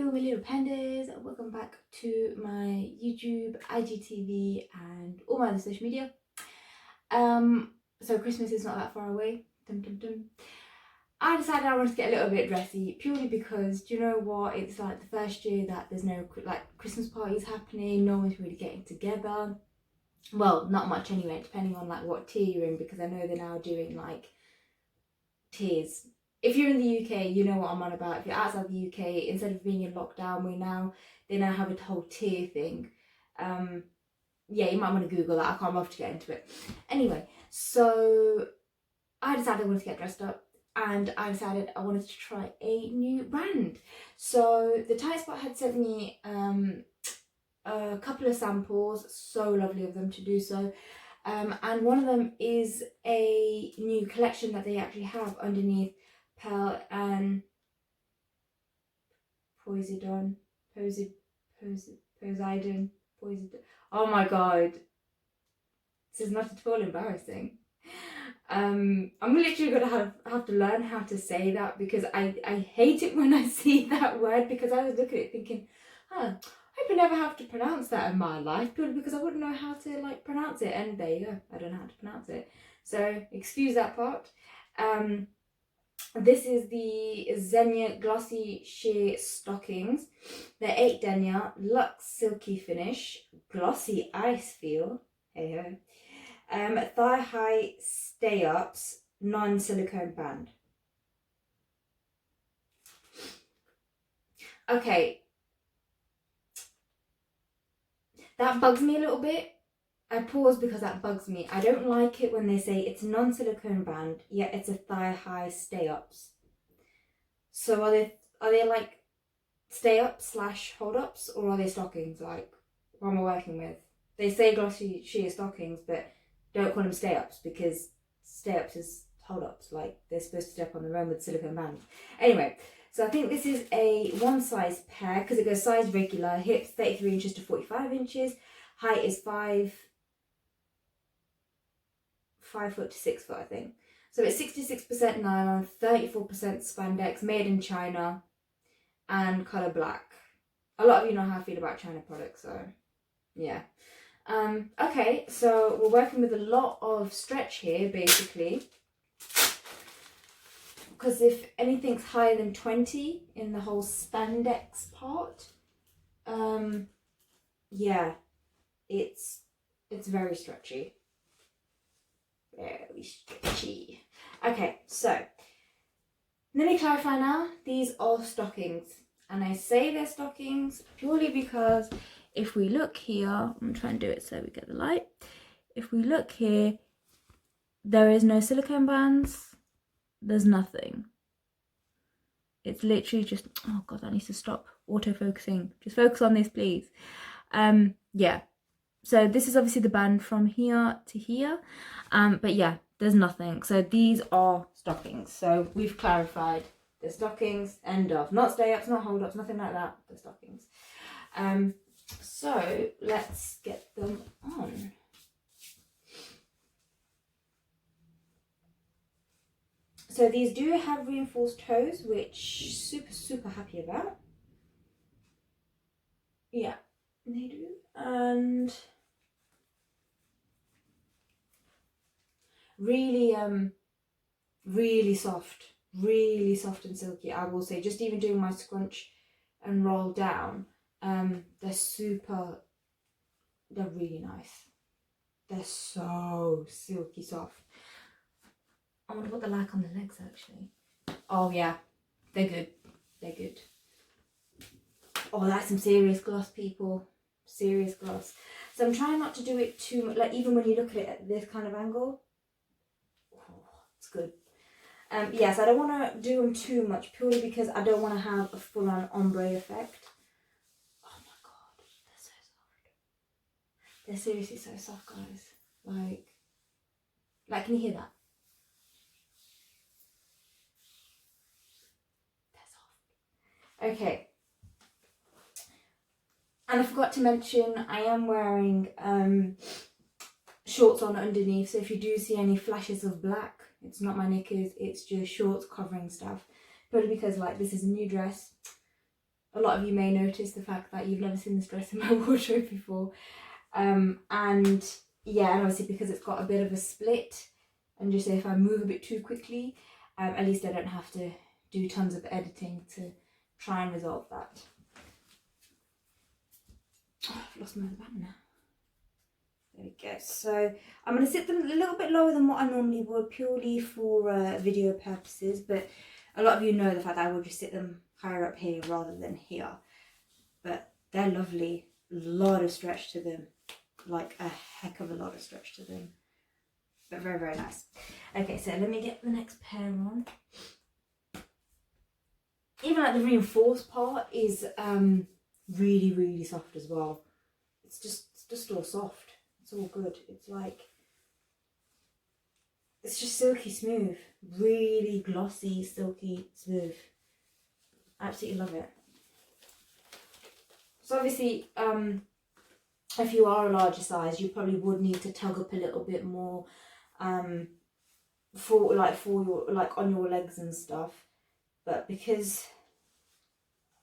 Hello my little pandas, welcome back to my YouTube, IGTV and all my other social media. So Christmas is not that far away. Dum, dum, dum. I decided I wanted to get a little bit dressy purely because, do you know what, it's like the first year that there's no like Christmas parties happening, no one's really getting together. Well, not much anyway, depending on like what tier you're in, because I know they're now doing like tiers. If you're in the UK, you know what I'm on about. If you're outside the UK, instead of being in lockdown, they now have a whole tier thing. Yeah, you might want to Google that. I can't bother to get into it. Anyway, so I decided I wanted to get dressed up, and I decided I wanted to try a new brand. So the Tight Spot had sent me a couple of samples. So lovely of them to do so. And one of them is a new collection that they actually have underneath Pearl and Poseidon. Oh my god. This is not at all embarrassing. I'm literally gonna have to learn how to say that, because I hate it when I see that word, because I was looking at it thinking, I hope I never have to pronounce that in my life, purely because I wouldn't know how to like pronounce it, and there you go, I don't know how to pronounce it. So excuse that part. This is the Zenia Glossy Sheer Stockings. They're 8 Denier, luxe silky finish, glossy ice feel, hey ho. Thigh high stay ups, non-silicone band. Okay, that bugs me a little bit. I pause because that bugs me. I don't like it when they say it's non-silicone band, yet it's a thigh-high stay-ups. So are they like stay-ups / hold-ups, or are they stockings? Like, what am I working with? They say glossy sheer stockings, but don't call them stay-ups, because stay-ups is hold-ups. Like, they're supposed to step on their own with silicone band. Anyway, so I think this is a one-size pair, because it goes size regular, hips 33 inches to 45 inches, height is 5 foot to 6 foot, I think. So it's 66% nylon, 34% spandex, made in China, and colour black. A lot of you know how I feel about China products, so yeah. Okay, so we're working with a lot of stretch here, basically, because if anything's higher than 20 in the whole spandex part, yeah, it's very stretchy. Very stretchy. Okay, so let me clarify now. These are stockings, and I say they're stockings purely because if we look here, I'm trying to do it so we get the light. If we look here, there is no silicone bands. There's nothing. It's literally just, oh god, that needs to stop auto-focusing. Just focus on this, please. Yeah. So this is obviously the band from here to here, but yeah, there's nothing. So these are stockings. So we've clarified the stockings, end of. Not stay-ups, not hold-ups, nothing like that. The stockings. So let's get them on. So these do have reinforced toes, which super happy about. Yeah, they do. And really soft and silky, I will say. Just even doing my scrunch and roll down, they're really nice. They're so silky soft. I wonder what they're like on the legs, actually. Oh yeah, they're good. Oh, that's some serious gloss, people. Serious gloss. So I'm trying not to do it too much, like even when you look at it at this kind of angle. It's good. Yes, I don't want to do them too much, purely because I don't want to have a full-on ombre effect. Oh my god, they're so soft. They're seriously so soft, guys. Like, can you hear that? They're soft. Okay. And I forgot to mention, I am wearing shorts on underneath, so if you do see any flashes of black, it's not my knickers, it's just shorts covering stuff. Probably because like this is a new dress. A lot of you may notice the fact that you've never seen this dress in my wardrobe before. And yeah, and obviously because it's got a bit of a split, and just if I move a bit too quickly, at least I don't have to do tons of editing to try and resolve that. Oh, I've lost my band now. There we go. So I'm going to sit them a little bit lower than what I normally would, purely for video purposes, but a lot of you know the fact that I will just sit them higher up here rather than here. But they're lovely. A lot of stretch to them. Like a heck of a lot of stretch to them. But very, very nice. Okay, so let me get the next pair on. Even like the reinforced part is really, really soft as well. It's just all soft. It's all good. It's like, it's just silky smooth. Really glossy, silky smooth. Absolutely love it. So obviously, if you are a larger size, you probably would need to tug up a little bit more for your, like on your legs and stuff. But because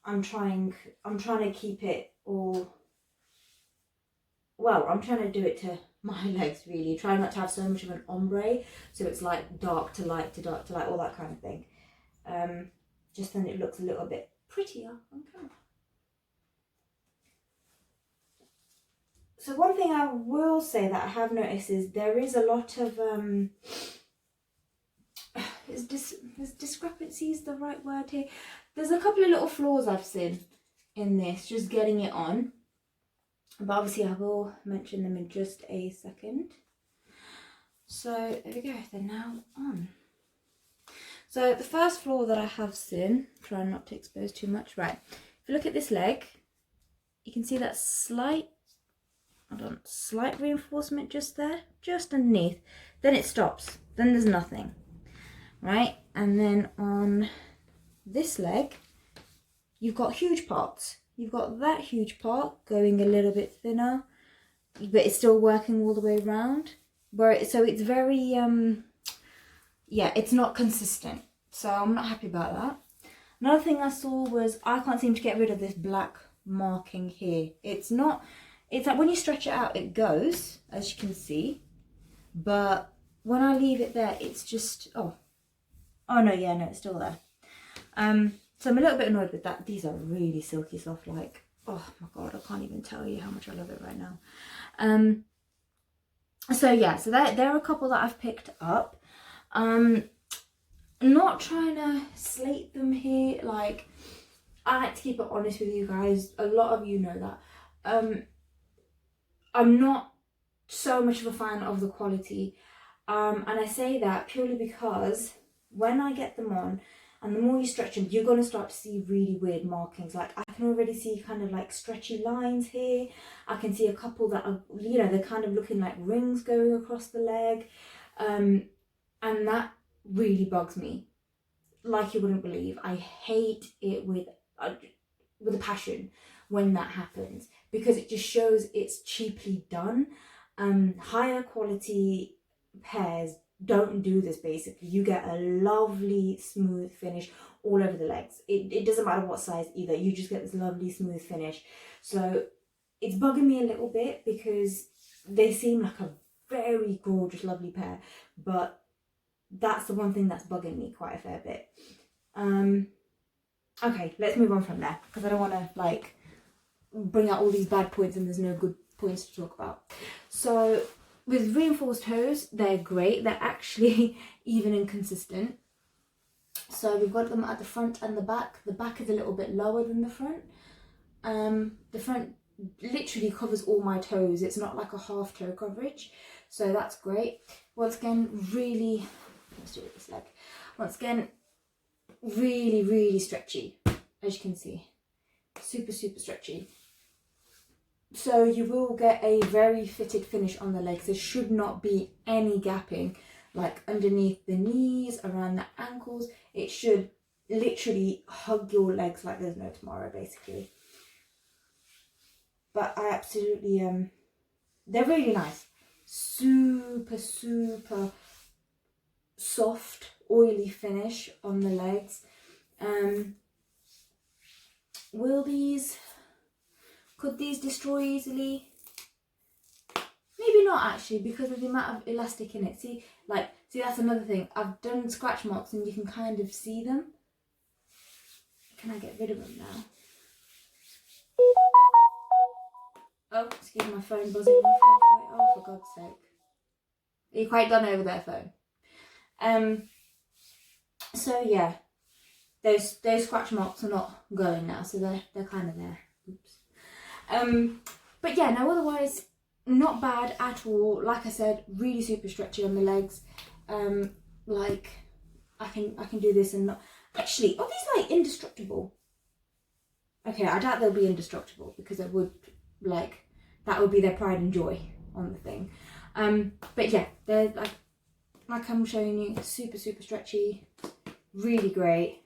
I'm trying to keep it all, well, I'm trying to do it to my legs really. Try not to have so much of an ombre, so it's like dark to light to dark to light, all that kind of thing. Just then it looks a little bit prettier on camera. So one thing I will say that I have noticed is there is a lot of is discrepancy is the right word here. There's a couple of little flaws I've seen in this, just getting it on. But obviously I will mention them in just a second. So there we go, they're now on. So the first flaw that I have seen, trying not to expose too much, right. If you look at this leg, you can see that slight reinforcement just there, just underneath. Then it stops, then there's nothing, right? And then on this leg, you've got huge parts. You've got that huge part going a little bit thinner, but it's still working all the way around. So it's very, yeah, it's not consistent. So I'm not happy about that. Another thing I saw was I can't seem to get rid of this black marking here. It's like when you stretch it out, it goes, as you can see. But when I leave it there, it's just, oh no, yeah, no, it's still there. So I'm a little bit annoyed with that. These are really silky soft, like, oh my god, I can't even tell you how much I love it right now. So yeah, so there are a couple that I've picked up. Not trying to slate them here, like, I like to keep it honest with you guys. A lot of you know that. I'm not so much of a fan of the quality. And I say that purely because when I get them on, and the more you stretch them, you're going to start to see really weird markings. Like I can already see kind of like stretchy lines here. I can see a couple that are, you know, they're kind of looking like rings going across the leg. And that really bugs me. Like you wouldn't believe. I hate it with a passion when that happens, because it just shows it's cheaply done. Higher quality pairs don't do this. Basically, you get a lovely smooth finish all over the legs. It doesn't matter what size either, you just get this lovely smooth finish. So it's bugging me a little bit because they seem like a very gorgeous, lovely pair, but that's the one thing that's bugging me quite a fair bit. Okay, let's move on from there, because I don't want to like bring out all these bad points and there's no good points to talk about. So with reinforced hose, they're great. They're actually even and consistent. So we've got them at the front and the back. The back is a little bit lower than the front. The front literally covers all my toes. It's not like a half toe coverage. So that's great. Once again, really, let's do it with this leg. Once again, really, really stretchy, as you can see. Super, super stretchy. So you will get a very fitted finish on the legs. There should not be any gapping, like underneath the knees, around the ankles. It should literally hug your legs like there's no tomorrow, basically. But I absolutely, they're really nice. Super, super soft, oily finish on the legs. could these destroy easily? Maybe not actually, because of the amount of elastic in it. See, that's another thing. I've done scratch marks and you can kind of see them. Can I get rid of them now? Oh, excuse my phone buzzing. Oh, for God's sake. Are you quite done over there, phone? So yeah, those scratch marks are not going now, so they're kind of there. Oops. But yeah, no, otherwise not bad at all. Like I said, really super stretchy on the legs. Like I can do this and not. Actually, are these like indestructible? Okay, I doubt they'll be indestructible because it would that would be their pride and joy on the thing. But yeah, they're like I'm showing you, super stretchy, really great.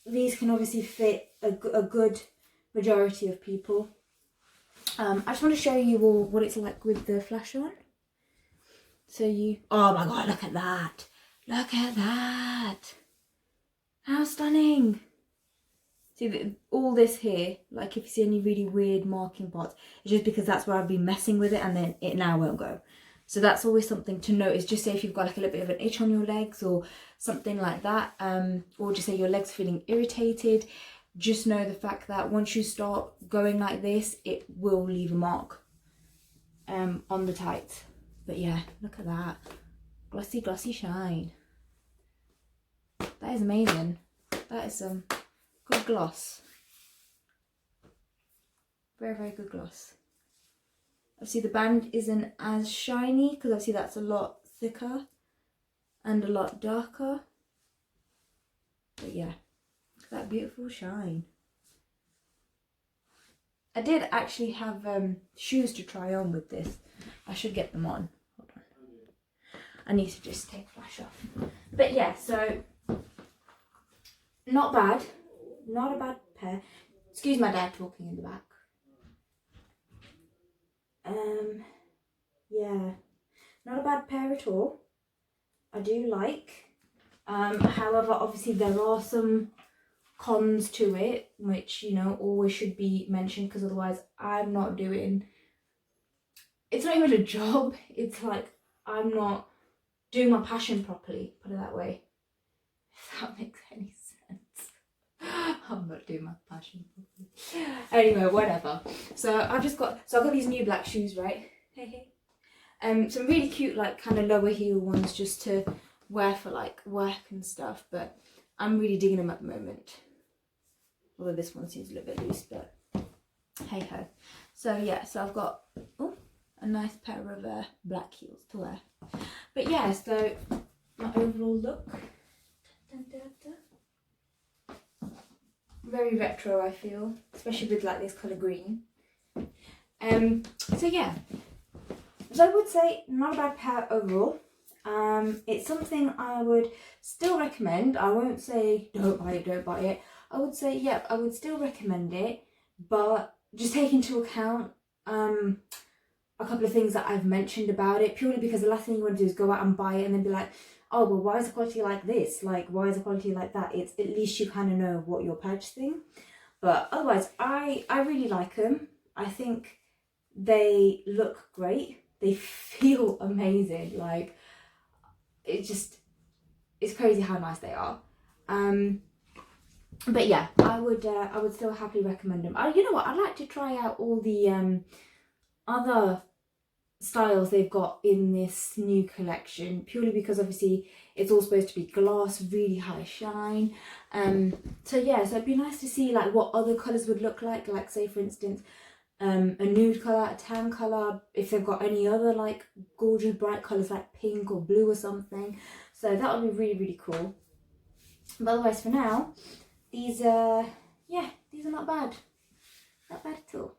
These can obviously fit a good majority of people. I just want to show you all what it's like with the flash on. So oh my God, look at that. Look at that. How stunning. See, all this here, like if you see any really weird marking parts, it's just because that's where I've been messing with it and then it now won't go. So that's always something to notice. Just say if you've got like a little bit of an itch on your legs or something like that, or just say your legs feeling irritated, just know the fact that once you start going like this, it will leave a mark on the tights. But yeah, look at that. Glossy shine. That is amazing. That is some good gloss. Very good gloss. Obviously the band isn't as shiny because obviously that's a lot thicker and a lot darker. But yeah, that beautiful shine. I did actually have shoes to try on with this. I should get them on. Hold on. I need to just take flash off. But yeah, so not bad. Not a bad pair. Excuse my dad talking in the back. Yeah, not a bad pair at all. I do like. However, obviously there are some cons to it, which, you know, always should be mentioned, because otherwise I'm not doing, it's not even a job, it's like I'm not doing my passion properly, put it that way, if that makes any sense. I'm not doing my passion properly. Anyway, whatever. So I've got these new black shoes, right? Hey. Some really cute, like, kind of lower heel ones just to wear for like work and stuff, but I'm really digging them at the moment. Although this one seems a little bit loose, but hey ho. So yeah, so I've got a nice pair of black heels to wear. But yeah, so my overall look. Very retro, I feel, especially with like this colour green. So yeah. So I would say not a bad pair overall. It's something I would still recommend. I won't say don't buy it. I would say, yeah, I would still recommend it, but just take into account a couple of things that I've mentioned about it, purely because the last thing you want to do is go out and buy it and then be like, oh, well, why is the quality like this? Like, why is the quality like that? It's at least you kind of know what you're purchasing. But otherwise, I really like them. I think they look great. They feel amazing. Like, it's crazy how nice they are. But yeah, I would still happily recommend them. You know what? I'd like to try out all the other styles they've got in this new collection, purely because obviously it's all supposed to be gloss, really high shine. So yeah, so it'd be nice to see like what other colours would look like say for instance a nude colour, a tan colour, if they've got any other like gorgeous bright colours like pink or blue or something. So that would be really cool. But otherwise for now, these are not bad. Not bad at all.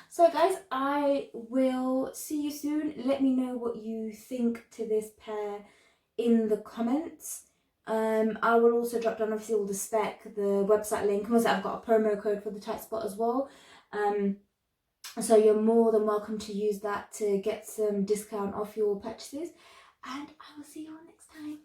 So guys, I will see you soon. Let me know what you think to this pair in the comments. I will also drop down obviously all the spec, the website link, and also I've got a promo code for the tight spot as well. So you're more than welcome to use that to get some discount off your purchases. And I will see you all next time.